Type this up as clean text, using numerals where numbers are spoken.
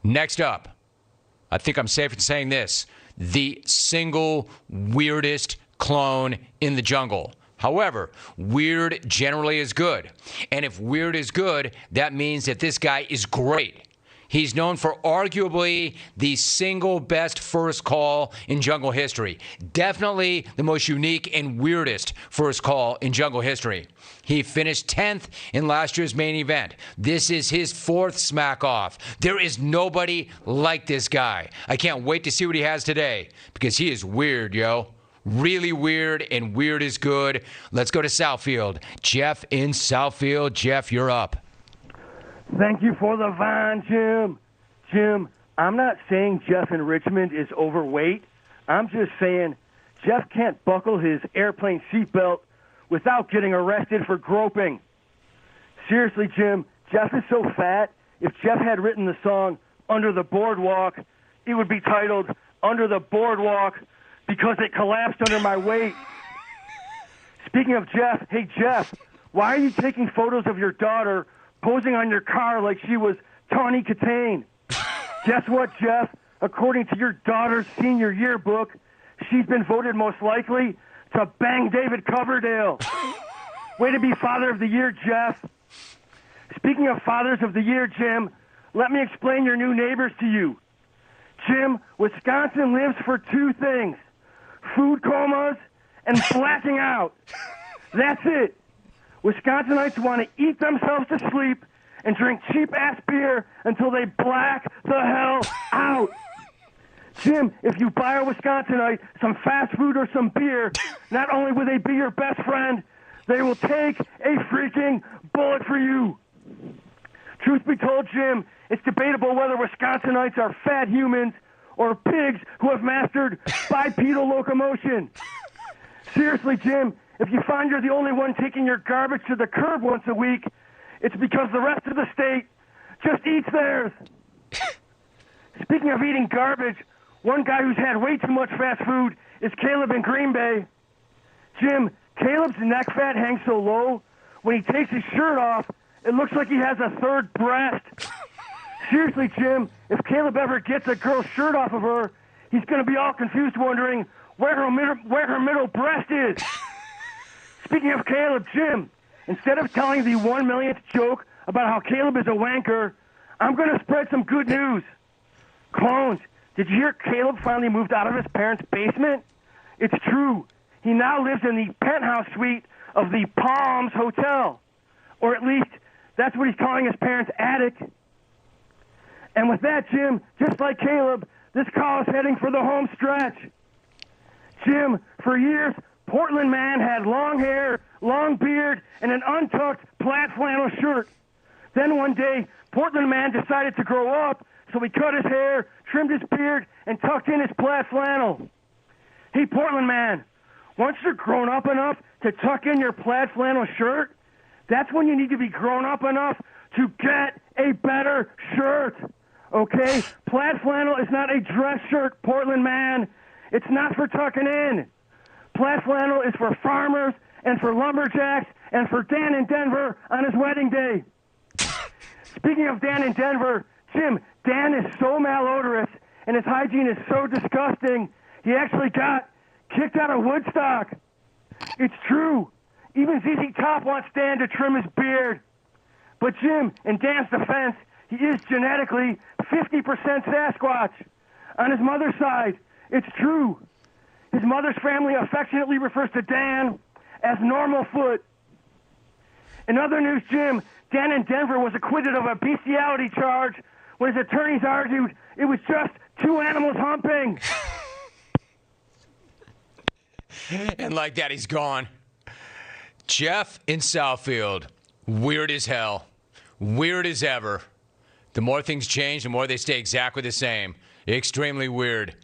Next up, I think I'm safe in saying this, the single weirdest clone in the jungle. However, weird generally is good. And if weird is good, that means that this guy is great. He's known for arguably the single best first call in jungle history. Definitely the most unique and weirdest first call in jungle history. He finished 10th in last year's main event. This is his 4th Smackoff. There is nobody like this guy. I can't wait to see what he has today because he is weird, yo. Really weird, and weird is good. Let's go to Southfield. Jeff in Southfield. Jeff, you're up. Thank you for the vine, Jim. Jim, I'm not saying Jeff in Richmond is overweight. I'm just saying Jeff can't buckle his airplane seatbelt without getting arrested for groping. Seriously, Jim, Jeff is so fat, if Jeff had written the song Under the Boardwalk, it would be titled Under the Boardwalk because it collapsed under my weight. Speaking of Jeff, hey, Jeff, why are you taking photos of your daughter posing on your car like she was Tawny Katane? Guess what, Jeff? According to your daughter's senior yearbook, she's been voted most likely to bang David Coverdale. Way to be Father of the Year, Jeff. Speaking of Fathers of the Year, Jim, let me explain your new neighbors to you. Jim, Wisconsin lives for 2 things: food comas and blacking out. That's it. Wisconsinites want to eat themselves to sleep and drink cheap-ass beer until they black the hell out. Jim, if you buy a Wisconsinite some fast food or some beer, not only will they be your best friend, they will take a freaking bullet for you. Truth be told, Jim, it's debatable whether Wisconsinites are fat humans or pigs who have mastered bipedal locomotion. Seriously, Jim, if you find you're the only one taking your garbage to the curb once a week, it's because the rest of the state just eats theirs. Speaking of eating garbage, one guy who's had way too much fast food is Caleb in Green Bay. Jim, Caleb's neck fat hangs so low, when he takes his shirt off, it looks like he has a third breast. Seriously, Jim, if Caleb ever gets a girl's shirt off of her, he's going to be all confused wondering where her middle breast is. Speaking of Caleb, Jim, instead of telling the 1 millionth joke about how Caleb is a wanker, I'm going to spread some good news. Clones, did you hear Caleb finally moved out of his parents' basement? It's true. He now lives in the penthouse suite of the Palms Hotel. Or at least, that's what he's calling his parents' attic. And with that, Jim, just like Caleb, this call is heading for the home stretch. Jim, for years, Portland man had long hair, long beard, and an untucked plaid flannel shirt. Then one day, Portland man decided to grow up, so he cut his hair, trimmed his beard, and tucked in his plaid flannel. Hey, Portland man, once you're grown up enough to tuck in your plaid flannel shirt, that's when you need to be grown up enough to get a better shirt. Okay? Plaid flannel is not a dress shirt, Portland man. It's not for tucking in. Plaid flannel is for farmers and for lumberjacks and for Dan in Denver on his wedding day. Speaking of Dan in Denver, Jim, Dan is so malodorous and his hygiene is so disgusting, he actually got kicked out of Woodstock. It's true. Even ZZ Top wants Dan to trim his beard. But Jim, in Dan's defense, he is genetically 50% Sasquatch. On his mother's side, it's true. His mother's family affectionately refers to Dan as Normal Foot. In other news, Jim, Dan in Denver was acquitted of a bestiality charge when his attorneys argued it was just 2 animals humping. And like that, he's gone. Jeff in Southfield. Weird as hell. Weird as ever. The more things change, the more they stay exactly the same. Extremely weird.